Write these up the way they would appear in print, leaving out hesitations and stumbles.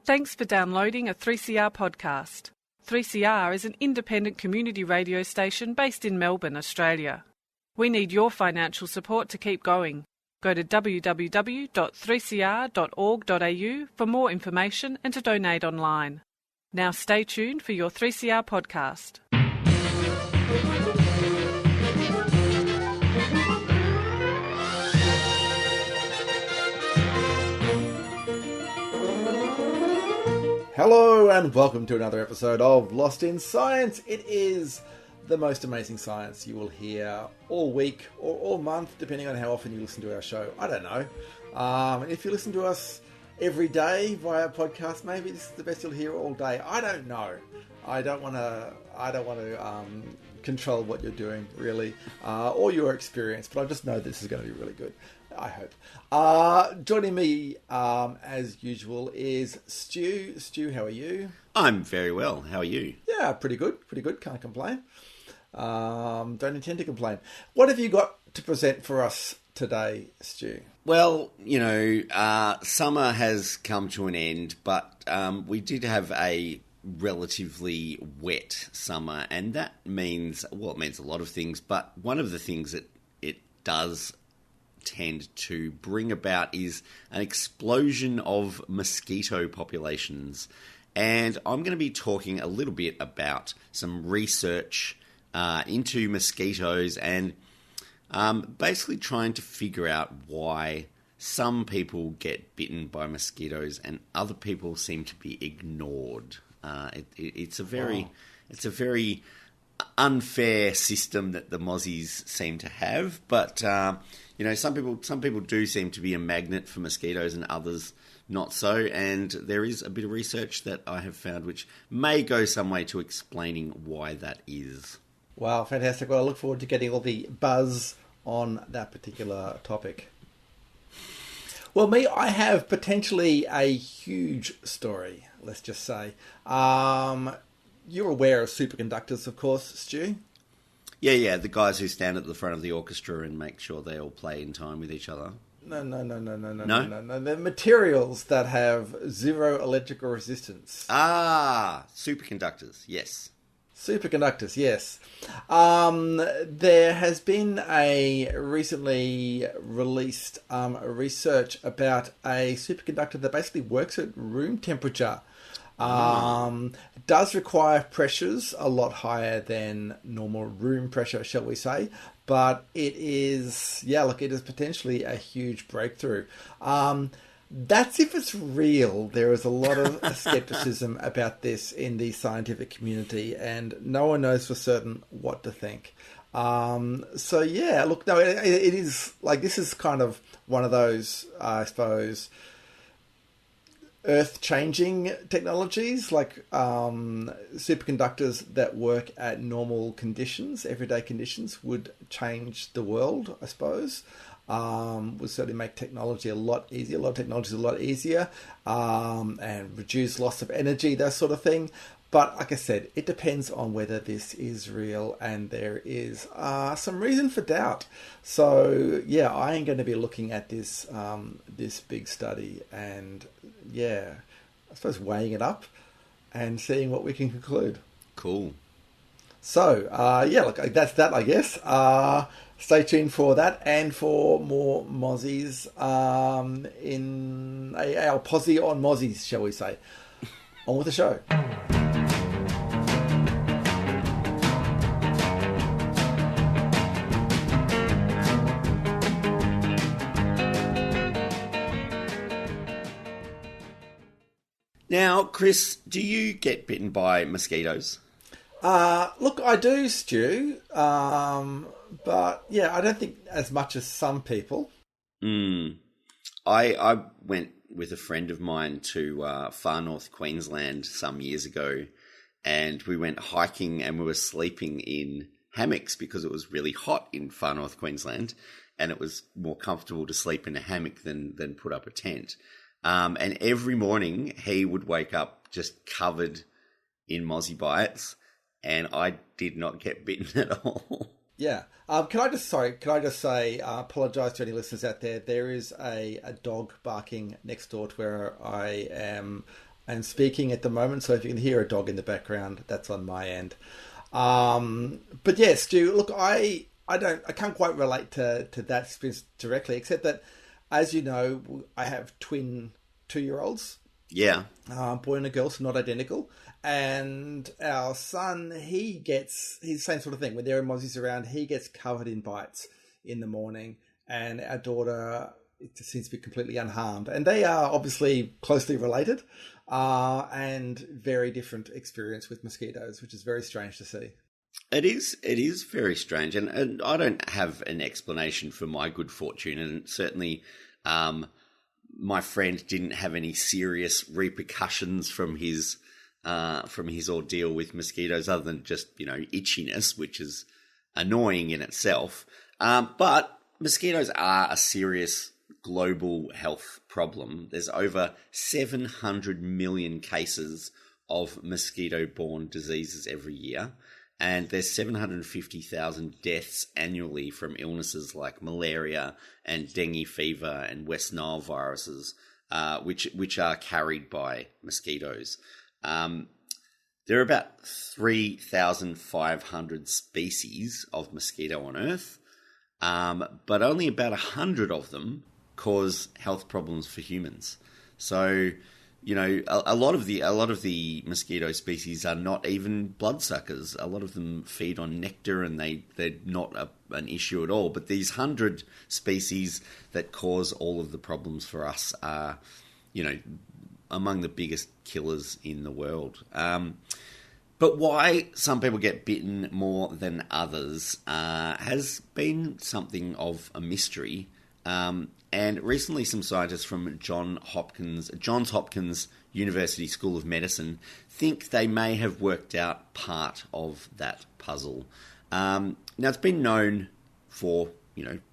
Thanks for downloading a 3CR podcast. 3CR is an independent community radio station based in Melbourne, Australia. We need your financial support to keep going. Go to www.3cr.org.au for more information and to donate online. Now stay tuned for your 3CR podcast. Hello and welcome to another episode of Lost in Science. It is the most amazing science you will hear all week or all month, depending on how often you listen to our show. I don't know. If you listen to us every day via podcast, maybe this is the best you'll hear all day. I don't know. I don't want to control what you're doing, really, or your experience, but I just know this is going to be really good. I hope. Joining me, as usual, is Stu. Stu, how are you? I'm very well. How are you? Yeah, pretty good. Can't complain. Don't intend to complain. What have you got to present for us today, Stu? Well, summer has come to an end, but we did have a relatively wet summer, and that means, well, it means a lot of things, but one of the things that it does tend to bring about is an explosion of mosquito populations. And I'm going to be talking a little bit about some research into mosquitoes and basically trying to figure out why some people get bitten by mosquitoes and other people seem to be ignored. It's a very unfair system that the mozzies seem to have, but some people do seem to be a magnet for mosquitoes and others not so, and there is a bit of research that I have found which may go some way to explaining why that is. Wow, fantastic. Well, I look forward to getting all the buzz on that particular topic. Well, I have potentially a huge story, let's just say. You're aware of superconductors, of course, Stu? Yeah, the guys who stand at the front of the orchestra and make sure they all play in time with each other. No. They're materials that have zero electrical resistance. Superconductors, yes. Superconductors, yes. There has been a recently released research about a superconductor that basically works at room temperature. It does require pressures a lot higher than normal room pressure, shall we say, but it is potentially a huge breakthrough. That's if it's real. There is a lot of skepticism about this in the scientific community, and no one knows for certain what to think. It is like, this is kind of one of those, I suppose, earth-changing technologies, like superconductors that work at normal conditions, everyday conditions, would change the world, I suppose. Would certainly make technology a lot easier. A lot of technology is a lot easier, and reduce loss of energy, that sort of thing. But like I said, it depends on whether this is real, and there is some reason for doubt. So yeah, I am going to be looking at this this big study, and I suppose weighing it up and seeing what we can conclude. Cool. So that's that, I guess. Stay tuned for that and for more mozzies in our posse on mozzies, shall we say. On with the show. Now, Chris, do you get bitten by mosquitoes? Look, I do, Stu. But yeah, I don't think as much as some people. I went with a friend of mine to far north Queensland some years ago, and we went hiking and we were sleeping in hammocks because it was really hot in far north Queensland, and it was more comfortable to sleep in a hammock than put up a tent. And every morning he would wake up just covered in mozzie bites, and I did not get bitten at all. Yeah. Can I just say, apologise to any listeners out there. There is a dog barking next door to where I am and speaking at the moment, so if you can hear a dog in the background, that's on my end. But yes, Stu, look, I can't quite relate to that experience directly, except that, as you know, I have twin 2-year-olds. Yeah. Boy and a girl, so not identical. And our son, he's the same sort of thing. When there are mozzies around, he gets covered in bites in the morning. And our daughter, it just seems to be completely unharmed. And they are obviously closely related and very different experience with mosquitoes, which is very strange to see. It is very strange. And I don't have an explanation for my good fortune. And certainly my friend didn't have any serious repercussions from his ordeal with mosquitoes, other than just, itchiness, which is annoying in itself. But mosquitoes are a serious global health problem. There's over 700 million cases of mosquito-borne diseases every year, and there's 750,000 deaths annually from illnesses like malaria and dengue fever and West Nile viruses, which are carried by mosquitoes. There are about 3,500 species of mosquito on Earth, but only about 100 of them cause health problems for humans. So, a lot of the mosquito species are not even bloodsuckers. A lot of them feed on nectar, and they're not an issue at all. But these 100 species that cause all of the problems for us are, among the biggest killers in the world. But why some people get bitten more than others has been something of a mystery. And recently some scientists from Johns Hopkins University School of Medicine think they may have worked out part of that puzzle. Now, it's been known for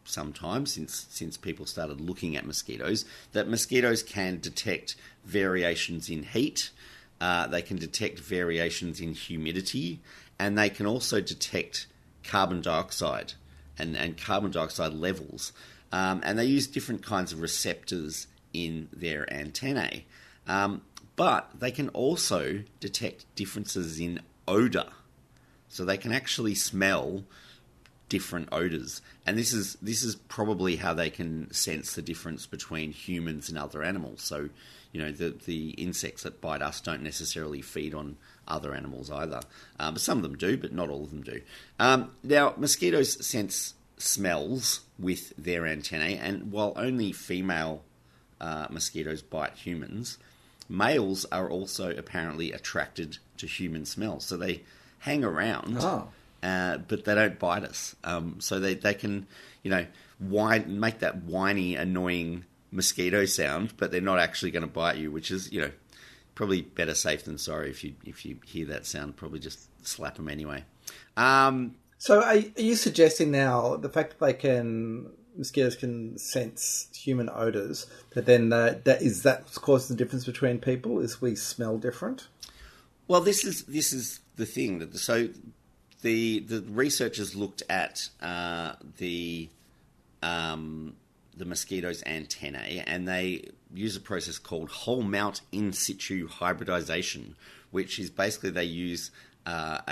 some time since people started looking at mosquitoes, that mosquitoes can detect variations in heat, they can detect variations in humidity, and they can also detect carbon dioxide and carbon dioxide levels. And they use different kinds of receptors in their antennae. But they can also detect differences in odour. So they can actually smell different odours. And this is probably how they can sense the difference between humans and other animals. So, the insects that bite us don't necessarily feed on other animals either. But some of them do, but not all of them do. Now, mosquitoes sense smells with their antennae, and while only female mosquitoes bite humans, males are also apparently attracted to human smells. So they hang around, but they don't bite us. So they can, make that whiny, annoying mosquito sound, but they're not actually going to bite you, which is, probably better safe than sorry. If you hear that sound, probably just slap them anyway. So are you suggesting now the fact that mosquitoes can sense human odours, but then that causes the difference between people, is we smell different? Well, this is the thing. The researchers looked at the mosquito's antennae, and they use a process called whole mount in situ hybridization, which is basically they use an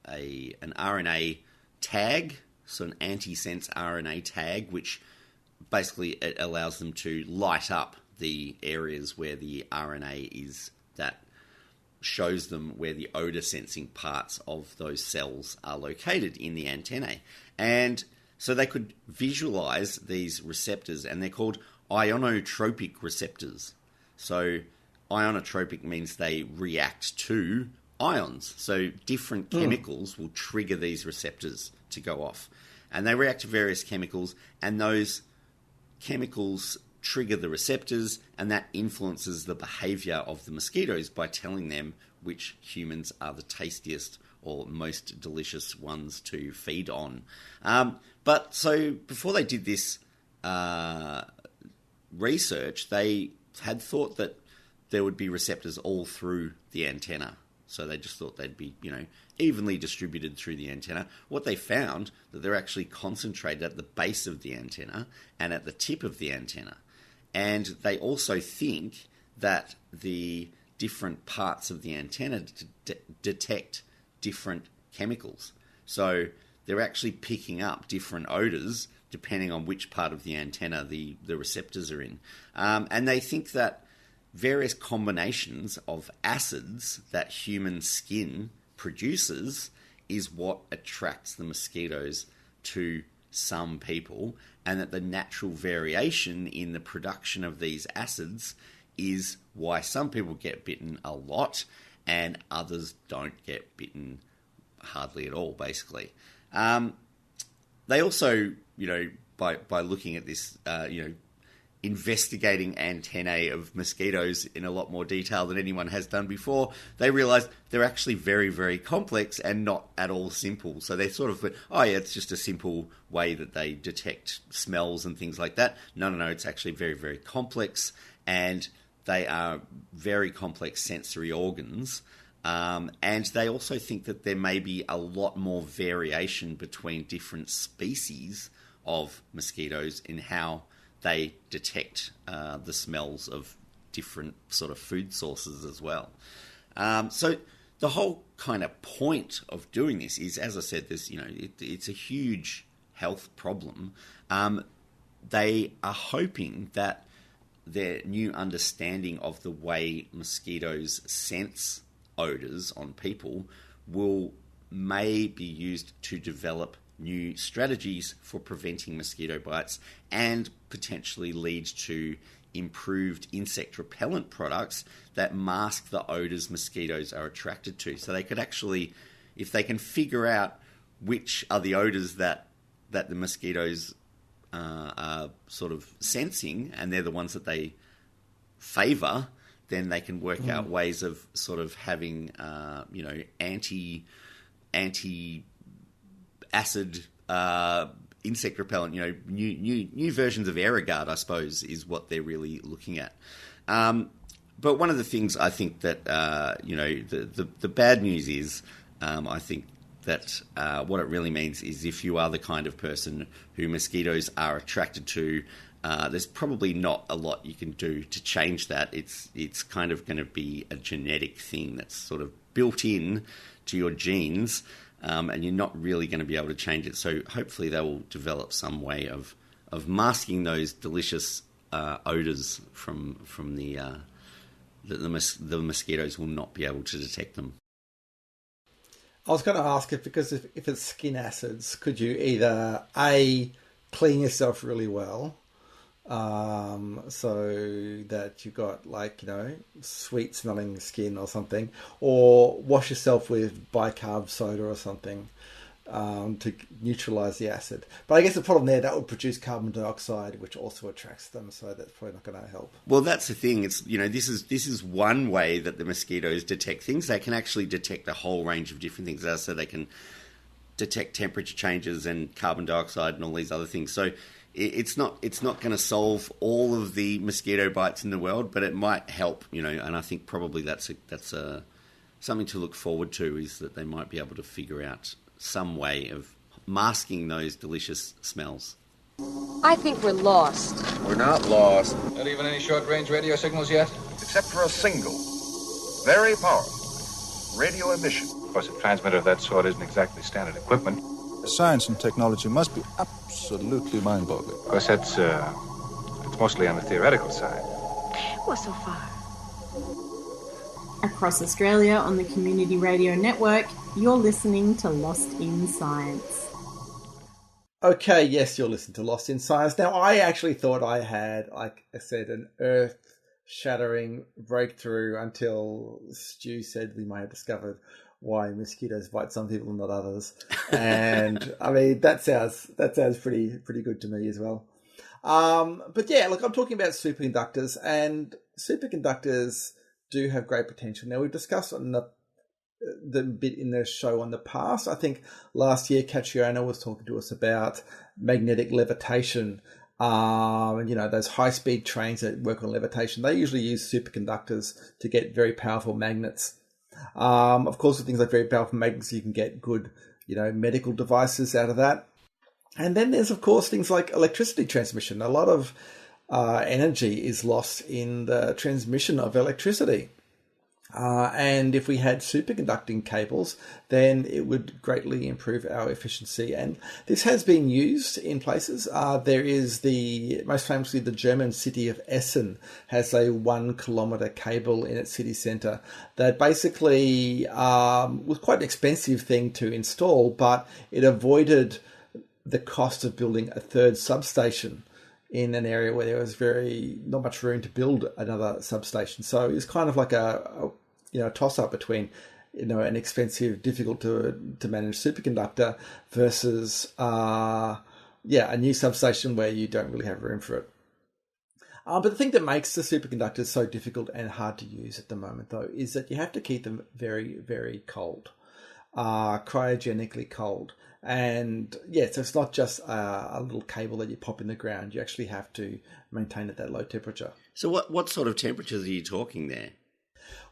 RNA tag, so an antisense RNA tag, which basically it allows them to light up the areas where the RNA is, that shows them where the odor sensing parts of those cells are located in the antennae. And so they could visualize these receptors, and they're called ionotropic receptors. So ionotropic means they react to ions. So different chemicals will trigger these receptors to go off. And they react to various chemicals, and those chemicals trigger the receptors, and that influences the behavior of the mosquitoes by telling them which humans are the tastiest or most delicious ones to feed on. But so before they did this research, they had thought that there would be receptors all through the antenna. So they just thought they'd be, evenly distributed through the antenna. What they found, that they're actually concentrated at the base of the antenna and at the tip of the antenna. And they also think that the different parts of the antenna detect different chemicals. So they're actually picking up different odors depending on which part of the antenna the receptors are in. And they think that various combinations of acids that human skin produces is what attracts the mosquitoes to some people, and that the natural variation in the production of these acids is why some people get bitten a lot and others don't get bitten hardly at all, basically. They also, by looking at this, investigating antennae of mosquitoes in a lot more detail than anyone has done before, they realised they're actually very, very complex and not at all simple. So they sort of went, it's just a simple way that they detect smells and things like that. No, it's actually very, very complex, and they are very complex sensory organs. And they also think that there may be a lot more variation between different species of mosquitoes in how they detect the smells of different sort of food sources as well. So the whole kind of point of doing this is, as I said, it's a huge health problem. They are hoping that their new understanding of the way mosquitoes sense odors on people may be used to develop new strategies for preventing mosquito bites and potentially lead to improved insect repellent products that mask the odors mosquitoes are attracted to. So they could actually, if they can figure out which are the odors that the mosquitoes are sort of sensing, and they're the ones that they favour, then they can work out ways of sort of having, anti-acid insect repellent, new versions of Aerogard, I suppose, is what they're really looking at. But one of the things I think that, the bad news is, I think that what it really means is if you are the kind of person who mosquitoes are attracted to, there's probably not a lot you can do to change that. It's kind of going to be a genetic thing that's sort of built in to your genes, and you're not really going to be able to change it. So hopefully they will develop some way of masking those delicious odors from the mosquitoes will not be able to detect them. I was going to ask it because if it's skin acids, could you either A, clean yourself really well, so that you've got sweet smelling skin or something, or wash yourself with bicarb soda or something to neutralize the acid. But I guess the problem there, that would produce carbon dioxide, which also attracts them, so that's probably not going to help. Well, that's the thing. It's this is one way that the mosquitoes detect things. They can actually detect a whole range of different things. So they can detect temperature changes and carbon dioxide and all these other things. So it's not going to solve all of the mosquito bites in the world, but it might help. And I think probably that's something to look forward to, is that they might be able to figure out some way of masking those delicious smells. I think we're lost. We're not lost. Not even any short-range radio signals yet? Except for a single, very powerful radio emission. Of course, a transmitter of that sort isn't exactly standard equipment. Science and technology must be absolutely mind-boggling. Of course, it's mostly on the theoretical side. Well, so far. Across Australia on the Community Radio Network, you're listening to Lost in Science. Okay, yes, you're listening to Lost in Science. Now, I actually thought I had, like I said, an earth-shattering breakthrough until Stu said we may have discovered why mosquitoes bite some people and not others. And I mean, that sounds pretty good to me as well. But yeah, look, I'm talking about superconductors, and superconductors do have great potential. Now, we've discussed on the bit in the show on the past. I think last year Catriona was talking to us about magnetic levitation. And those high-speed trains that work on levitation, they usually use superconductors to get very powerful magnets. Of course, with things like very powerful magnets, you can get good, medical devices out of that. And then there's, of course, things like electricity transmission. A lot of energy is lost in the transmission of electricity. And if we had superconducting cables, then it would greatly improve our efficiency. And this has been used in places. There is most famously, the German city of Essen has a 1 kilometre cable in its city centre that basically was quite an expensive thing to install, but it avoided the cost of building a third substation in an area where there was not much room to build another substation. So it was kind of like a toss-up between an expensive, difficult to manage superconductor versus a new substation where you don't really have room for it. But the thing that makes the superconductors so difficult and hard to use at the moment, though, is that you have to keep them very, very cold, cryogenically cold. And so it's not just a little cable that you pop in the ground. You actually have to maintain at that low temperature. So what sort of temperatures are you talking there?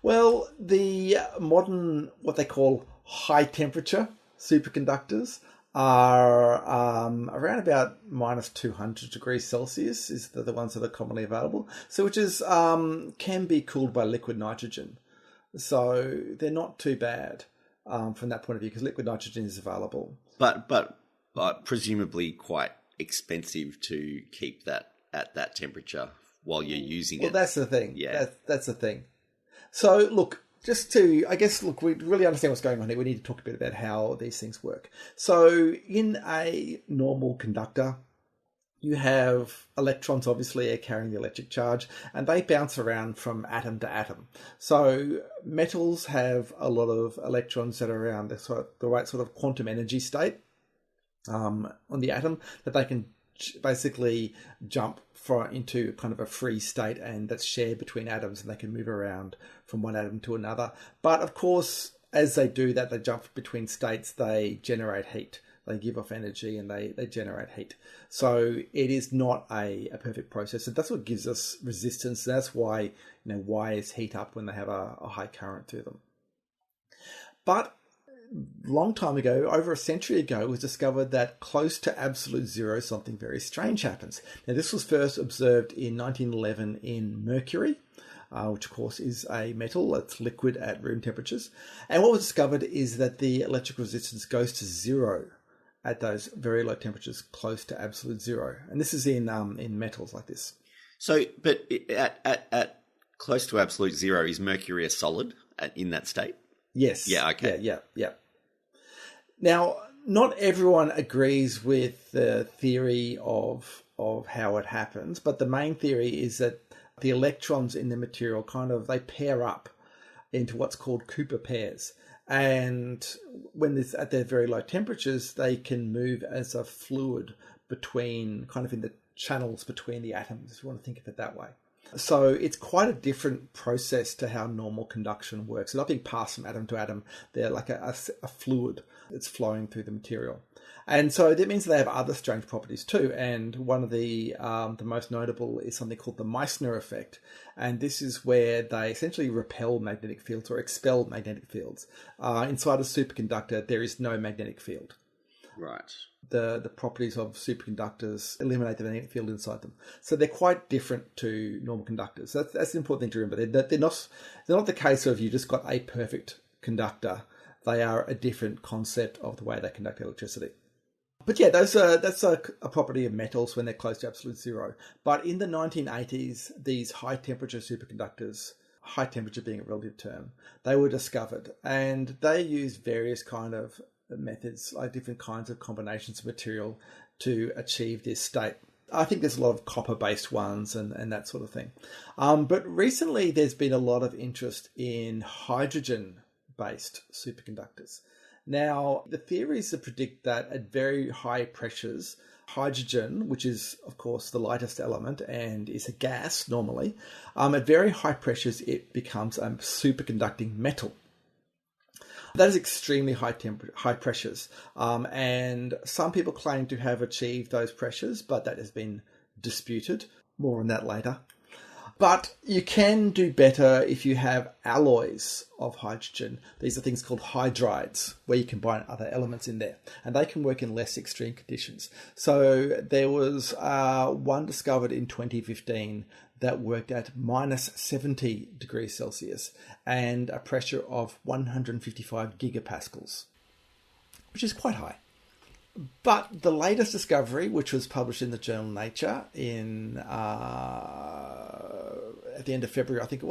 Well, the modern, what they call high temperature superconductors are around about minus 200 degrees Celsius is the ones that are commonly available. So which is can be cooled by liquid nitrogen. So they're not too bad from that point of view because liquid nitrogen is available. But presumably quite expensive to keep that at that temperature while you're using it. Well, that's the thing. Yeah. That's the thing. So, look, we really understand what's going on here. We need to talk a bit about how these things work. So, in a normal conductor, you have electrons, obviously, are carrying the electric charge, and they bounce around from atom to atom. So, metals have a lot of electrons that are around the right sort of quantum energy state on the atom that they can basically jump into kind of a free state, and that's shared between atoms, and they can move around from one atom to another. But of course, as they do that, they jump between states, they generate heat. They give off energy and they generate heat. So it is not a perfect process. And that's what gives us resistance. That's why wires heat up when they have a high current through them. But long time ago, over a century ago, it was discovered that close to absolute zero, something very strange happens. Now, this was first observed in 1911 in mercury, which of course is a metal that's liquid at room temperatures. And what was discovered is that the electrical resistance goes to zero at those very low temperatures, close to absolute zero. And this is in metals like this. So, but at close to absolute zero, is mercury a solid in that state? Yes. Yeah, okay. Yeah. Now, not everyone agrees with the theory of how it happens, but the main theory is that the electrons in the material they pair up into what's called Cooper pairs. And when it's at their very low temperatures, they can move as a fluid between, in the channels between the atoms, if you want to think of it that way. So it's quite a different process to how normal conduction works. They're not being passed from atom to atom. They're like a fluid that's flowing through the material. And so that means they have other strange properties too. And one of the most notable is something called the Meissner effect. And this is where they essentially repel magnetic fields or expel magnetic fields. Inside a superconductor, there is no magnetic field. Right. The properties of superconductors eliminate the magnetic field inside them. So they're quite different to normal conductors. That's an important thing to remember. They're not the case of you just got a perfect conductor. They are a different concept of the way they conduct electricity. But yeah, that's a property of metals when they're close to absolute zero. But in the 1980s, these high temperature superconductors, high temperature being a relative term, they were discovered, and they used various kind of methods, like different kinds of combinations of material to achieve this state. I think there's a lot of copper-based ones and that sort of thing. But recently there's been a lot of interest in hydrogen-based superconductors. Now, the theories that predict that at very high pressures, hydrogen, which is, of course, the lightest element and is a gas normally, at very high pressures, it becomes a superconducting metal. That is extremely high pressures. And some people claim to have achieved those pressures, but that has been disputed. More on that later. But you can do better if you have alloys of hydrogen. These are things called hydrides, where you combine other elements in there, and they can work in less extreme conditions. So there was one discovered in 2015 that worked at minus 70 degrees Celsius and a pressure of 155 gigapascals, which is quite high. But the latest discovery, which was published in the journal Nature in at the end of February, I think it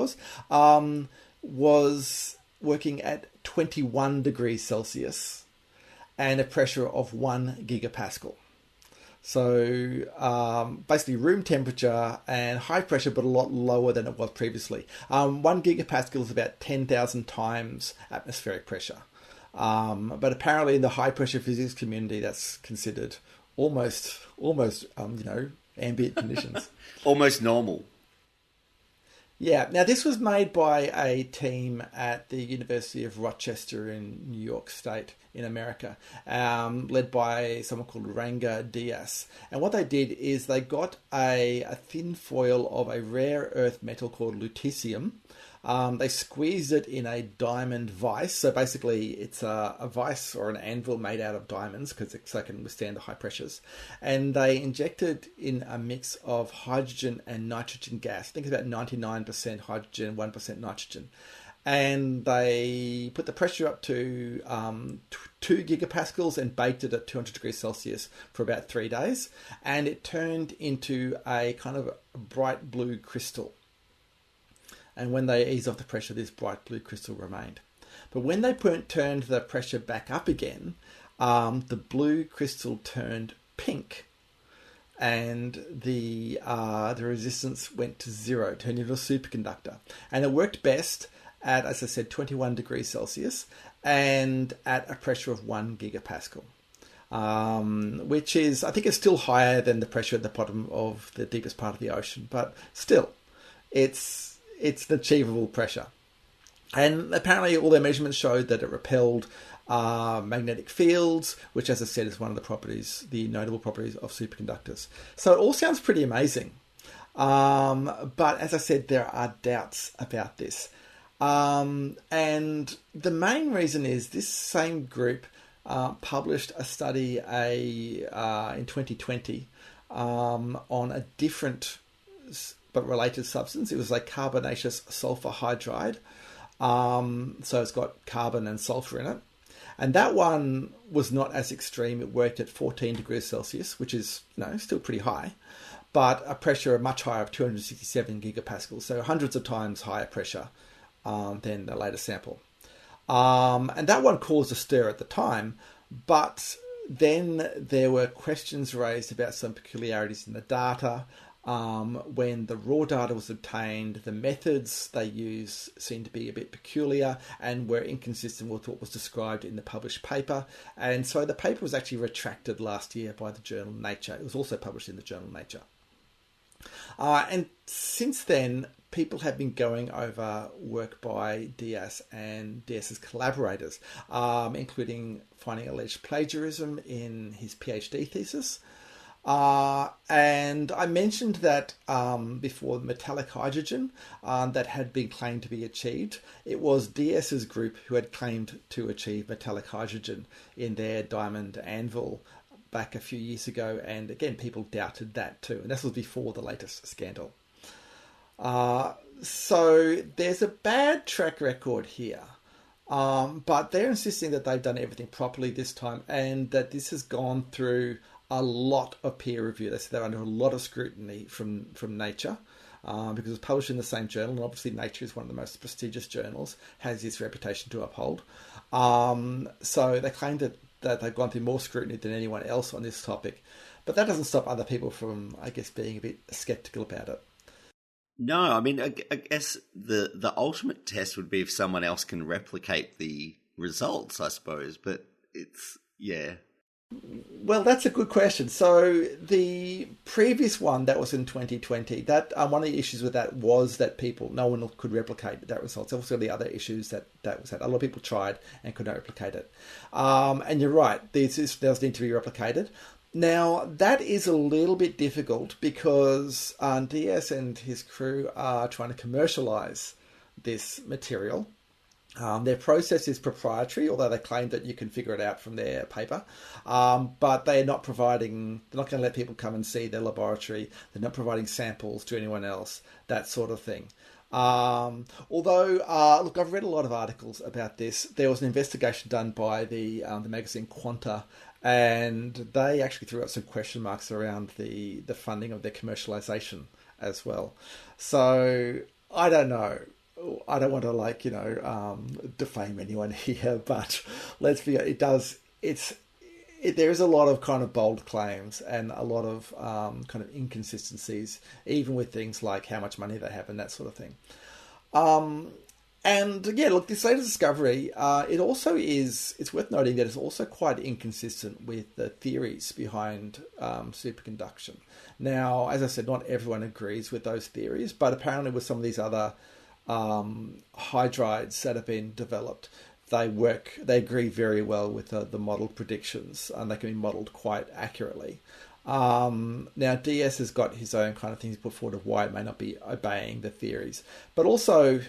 was working at 21 degrees Celsius and a pressure of 1 gigapascal. So basically room temperature and high pressure, but a lot lower than it was previously. 1 gigapascal is about 10,000 times atmospheric pressure. But apparently in the high pressure physics community, that's considered almost ambient conditions. Almost normal. Yeah. Now, this was made by a team at the University of Rochester in New York State in America, led by someone called Ranga Diaz. And what they did is they got a thin foil of a rare earth metal called lutetium. They squeezed it in a diamond vise. So basically it's a vise or an anvil made out of diamonds because it can withstand the high pressures. And they injected in a mix of hydrogen and nitrogen gas. I think it's about 99% hydrogen, 1% nitrogen. And they put the pressure up to 2 gigapascals and baked it at 200 degrees Celsius for about 3 days. And it turned into a kind of a bright blue crystal. And when they eased off the pressure, this bright blue crystal remained. But when they turned the pressure back up again, the blue crystal turned pink, and the resistance went to zero, turned into a superconductor. And it worked best at, as I said, 21 degrees Celsius and at a pressure of 1 gigapascal, which is, I think, is still higher than the pressure at the bottom of the deepest part of the ocean, but still, it's an achievable pressure. And apparently all their measurements showed that it repelled magnetic fields, which, as I said, is one of the notable properties of superconductors. So it all sounds pretty amazing. But as I said, there are doubts about this. And the main reason is this same group published a study in 2020 on a different but related substance. It was like carbonaceous sulfur hydride. So it's got carbon and sulfur in it. And that one was not as extreme. It worked at 14 degrees Celsius, which is still pretty high, but a pressure much higher of 267 gigapascals. So hundreds of times higher pressure than the latest sample. And that one caused a stir at the time, but then there were questions raised about some peculiarities in the data. When the raw data was obtained, the methods they use seemed to be a bit peculiar and were inconsistent with what was described in the published paper. And so the paper was actually retracted last year by the journal Nature. It was also published in the journal Nature. And since then, people have been going over work by Diaz and Diaz's collaborators, including finding alleged plagiarism in his PhD thesis. And I mentioned that before, metallic hydrogen that had been claimed to be achieved. It was Diaz's group who had claimed to achieve metallic hydrogen in their diamond anvil back a few years ago. And again, people doubted that too. And this was before the latest scandal. So there's a bad track record here. But they're insisting that they've done everything properly this time and that this has gone through a lot of peer review. They said they're under a lot of scrutiny from Nature because it was published in the same journal, and obviously Nature is one of the most prestigious journals, has its reputation to uphold. So they claim that they've gone through more scrutiny than anyone else on this topic, but that doesn't stop other people from, I guess, being a bit sceptical about it. No, I mean, I guess the ultimate test would be if someone else can replicate the results, I suppose, but it's, yeah. Well, that's a good question. So the previous one that was in 2020, that one of the issues with that was that no one could replicate that result. So also the other issues that was that a lot of people tried and could not replicate it. And you're right, this does need to be replicated. Now, that is a little bit difficult because DS and his crew are trying to commercialise this material. Their process is proprietary, although they claim that you can figure it out from their paper. But they're not going to let people come and see their laboratory. They're not providing samples to anyone else, that sort of thing. Look, I've read a lot of articles about this. There was an investigation done by the magazine Quanta, and they actually threw out some question marks around the funding of their commercialization as well. So I don't know. I don't want to defame anyone here, but let's be honest, there is a lot of kind of bold claims and a lot of kind of inconsistencies, even with things like how much money they have and that sort of thing. This latest discovery, it's worth noting that it's also quite inconsistent with the theories behind superconduction. Now, as I said, not everyone agrees with those theories, but apparently with some of these other hydrides that have been developed, they agree very well with the model predictions, and they can be modelled quite accurately. Now, DS has got his own kind of things put forward of why it may not be obeying the theories, but also,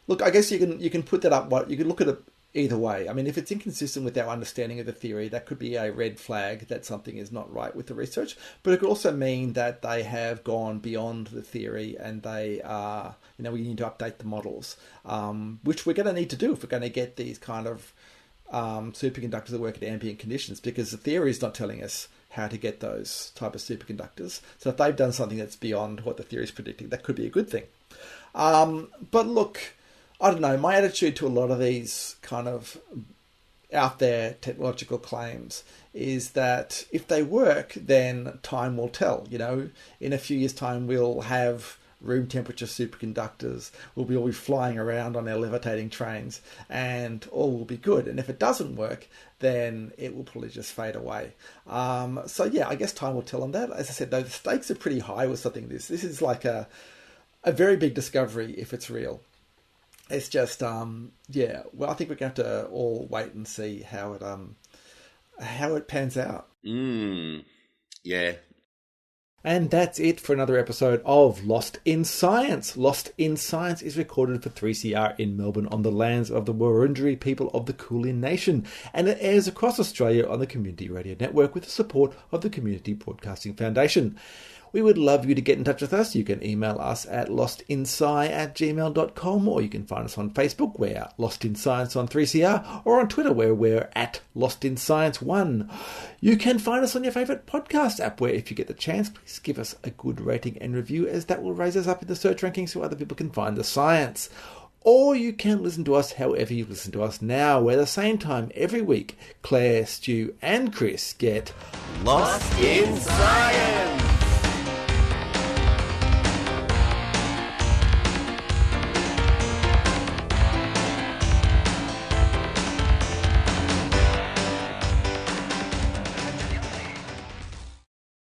look, I guess you can put that up. You can look at it either way. I mean, if it's inconsistent with our understanding of the theory, that could be a red flag that something is not right with the research. But it could also mean that they have gone beyond the theory and they are, we need to update the models, which we're going to need to do if we're going to get these kind of superconductors that work at ambient conditions, because the theory is not telling us how to get those type of superconductors. So if they've done something that's beyond what the theory is predicting, that could be a good thing. But look, I don't know, my attitude to a lot of these kind of out there technological claims is that if they work, then time will tell. In a few years' time, we'll have room temperature superconductors. We'll be all flying around on our levitating trains and all will be good. And if it doesn't work, then it will probably just fade away. I guess time will tell on that. As I said, though, the stakes are pretty high with something like this. This is like a very big discovery if it's real. It's just, I think we're going to have to all wait and see how it pans out. Yeah. And that's it for another episode of Lost in Science. Lost in Science is recorded for 3CR in Melbourne on the lands of the Wurundjeri people of the Kulin Nation, and it airs across Australia on the Community Radio Network with the support of the Community Broadcasting Foundation. We would love you to get in touch with us. You can email us at lostinsci@gmail.com, or you can find us on Facebook, we're Lost in Science on 3CR, or on Twitter, where we're at Lost in Science 1. You can find us on your favourite podcast app, where if you get the chance, please give us a good rating and review, as that will raise us up in the search rankings so other people can find the science. Or you can listen to us however you listen to us now, where at the same time every week, Claire, Stu and Chris get Lost in Science!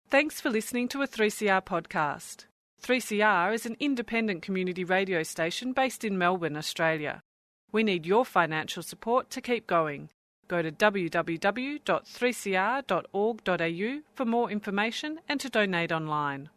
Thanks for listening to a 3CR podcast. 3CR is an independent community radio station based in Melbourne, Australia. We need your financial support to keep going. Go to www.3cr.org.au for more information and to donate online.